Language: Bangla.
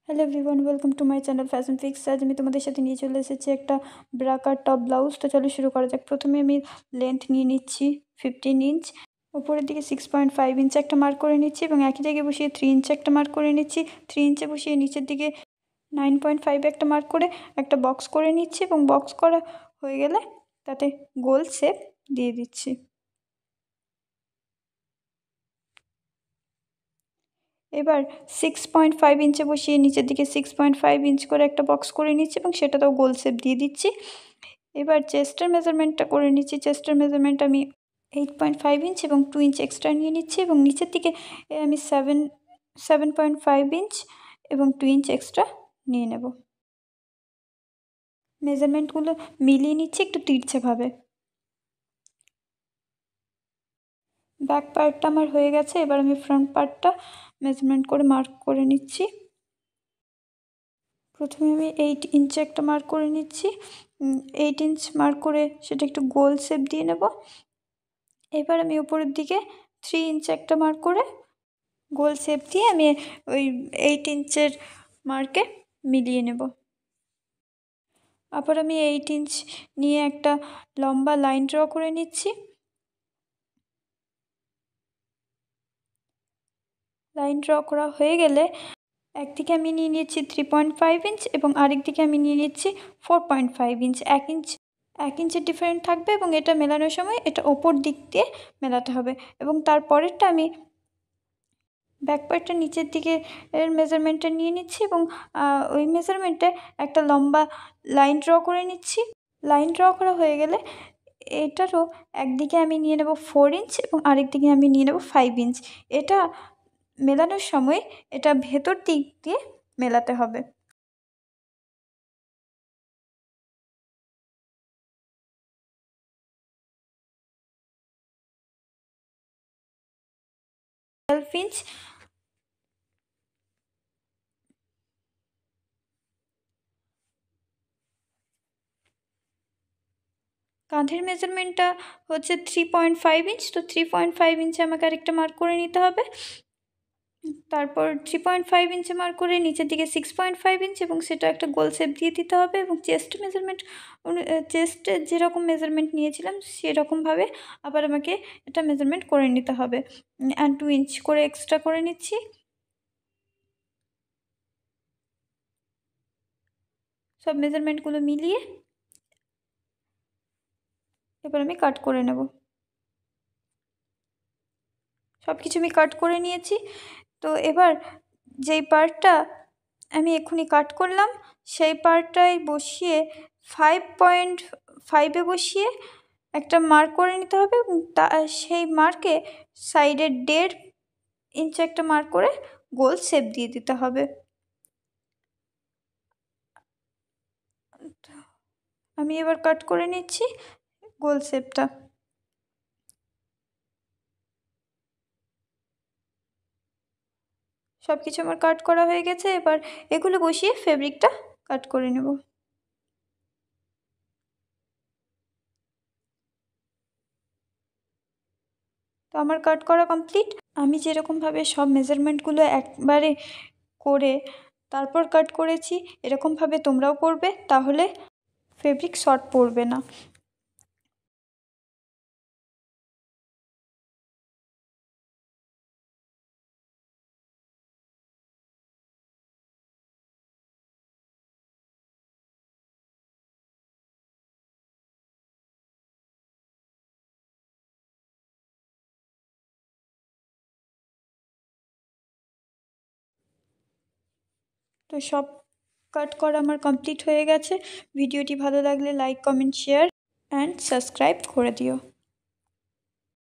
Hello everyone, welcome to my channel fashion fix. আজ আমি তোমাদের সাথে নিয়ে চলে এসেছি একটা ব্রাকার টপ ব্লাউজ। তো চলো শুরু করা যাক। প্রথমে আমি লেন্থ নিয়ে নিচ্ছি 15 ইঞ্চ, উপরের দিকে 6.5 ইঞ্চ একটা মার্ক করে নিচ্ছি এবং একই জায়গায় বসিয়ে 3 ইঞ্চ একটা মার্ক করে নিচ্ছি। 3 ইঞ্চে বসিয়ে নিচের দিকে 9.5 একটা মার্ক করে একটা বক্স করে নিচ্ছি এবং বক্স করা হয়ে গেলে তাতে গোল শেপ দিয়ে দিচ্ছি। এবার 6.5 ইঞ্চে বসিয়ে নিচের দিকে 6.5 ইঞ্চ করে একটা বক্স করে নিচ্ছি এবং সেটাতেও গোল শেপ দিয়ে দিচ্ছি। এবার চেস্টের মেজারমেন্টটা করে নিচ্ছি। চেস্টের মেজারমেন্ট আমি 8.5 ইঞ্চ এবং 2 ইঞ্চ এক্সট্রা নিয়ে নিচ্ছি এবং নিচের দিকে আমি 7.5 ইঞ্চ এবং 2 ইঞ্চ এক্সট্রা নিয়ে নেব। মেজারমেন্টগুলো মিলিয়ে নিচ্ছি একটু তিরছেভাবে। ব্যাক পার্টটা আমার হয়ে গেছে। এবার আমি ফ্রন্ট পার্টটা মেজারমেন্ট করে মার্ক করে নিচ্ছি। প্রথমে আমি 8 ইঞ্চে একটা মার্ক করে নিচ্ছি। 8 ইঞ্চ মার্ক করে সেটা একটু গোল শেপ দিয়ে নেব। এবার আমি উপরের দিকে 3 ইঞ্চ একটা মার্ক করে গোল শেপ দিয়ে আমি ওই 8 ইঞ্চের মার্কে মিলিয়ে নেব। আবার আমি 8 ইঞ্চ নিয়ে একটা লম্বা লাইন ড্র করে নিচ্ছি। লাইন ড্র করা হয়ে গেলে একদিকে আমি নিয়ে নিচ্ছি 3.5 ইঞ্চ এবং আরেকদিকে আমি নিয়ে নিচ্ছি 4.5 ইঞ্চ। 1 ইঞ্চের ডিফারেন্ট থাকবে এবং এটা মেলানোর সময় এটা ওপর দিক দিয়ে মেলাতে হবে। এবং তারপরেরটা আমি ব্যাক পার্টটা নিচের দিকে এর মেজারমেন্টটা নিয়ে নিচ্ছি এবং ওই মেজারমেন্টে একটা লম্বা লাইন ড্র করে নিচ্ছি। লাইন ড্র করা হয়ে গেলে এটারও একদিকে আমি নিয়ে নেব 4 ইঞ্চ এবং আরেক দিকে আমি নিয়ে নেব 5 ইঞ্চ। এটা মেলানোর সময় এটা ভেতর দিক দিয়ে মেলাতে হবে। ইঞ্চ কাঁধের মেজারমেন্টটা হচ্ছে 3.5 ইঞ্চ। তো 3.5 ইঞ্চে আমাকে আরেকটা মার্ক করে নিতে হবে। তারপর 3.5 ইঞ্চে মার্ক করে নিচের দিকে 6.5 ইঞ্চ এবং সেটা একটা গোল শেপ দিয়ে দিতে হবে। এবং চেস্ট মেজারমেন্ট চেস্টে যেরকম মেজারমেন্ট নিয়েছিলাম সেরকমভাবে আবার আমাকে এটা মেজারমেন্ট করে নিতে হবে। 2 ইঞ্চ করে এক্সট্রা করে নিচ্ছি। সব মেজারমেন্টগুলো মিলিয়ে এবার আমি কাট করে নেব। সব কিছু আমি কাট করে নিয়েছি। তো এবার যেই পার্টটা আমি এক্ষুনি কাট করলাম সেই পার্টটাই বসিয়ে 5.5-এ বসিয়ে একটা মার্ক করে নিতে হবে এবং সেই মার্কে সাইডে 1.5 ইঞ্চ একটা মার্ক করে গোল শেপ দিয়ে দিতে হবে। আমি এবার কাট করে নিচ্ছি গোল শেপটা। সব কিছু আমার কাট করা হয়ে গেছে। এবার এগুলো বসিয়ে ফেব্রিকটা কাট করে নেব। তো আমার কাট করা কমপ্লিট। আমি যেরকমভাবে সব মেজারমেন্টগুলো একবারে করে তারপর কাট করেছি, এরকমভাবে তোমরাও করবে, তাহলে ফেব্রিক শর্ট পড়বে না। তো সব কাট করা আমার কমপ্লিট হয়ে গেছে। ভিডিওটি ভালো লাগলে like, comment, share and subscribe করে দিও।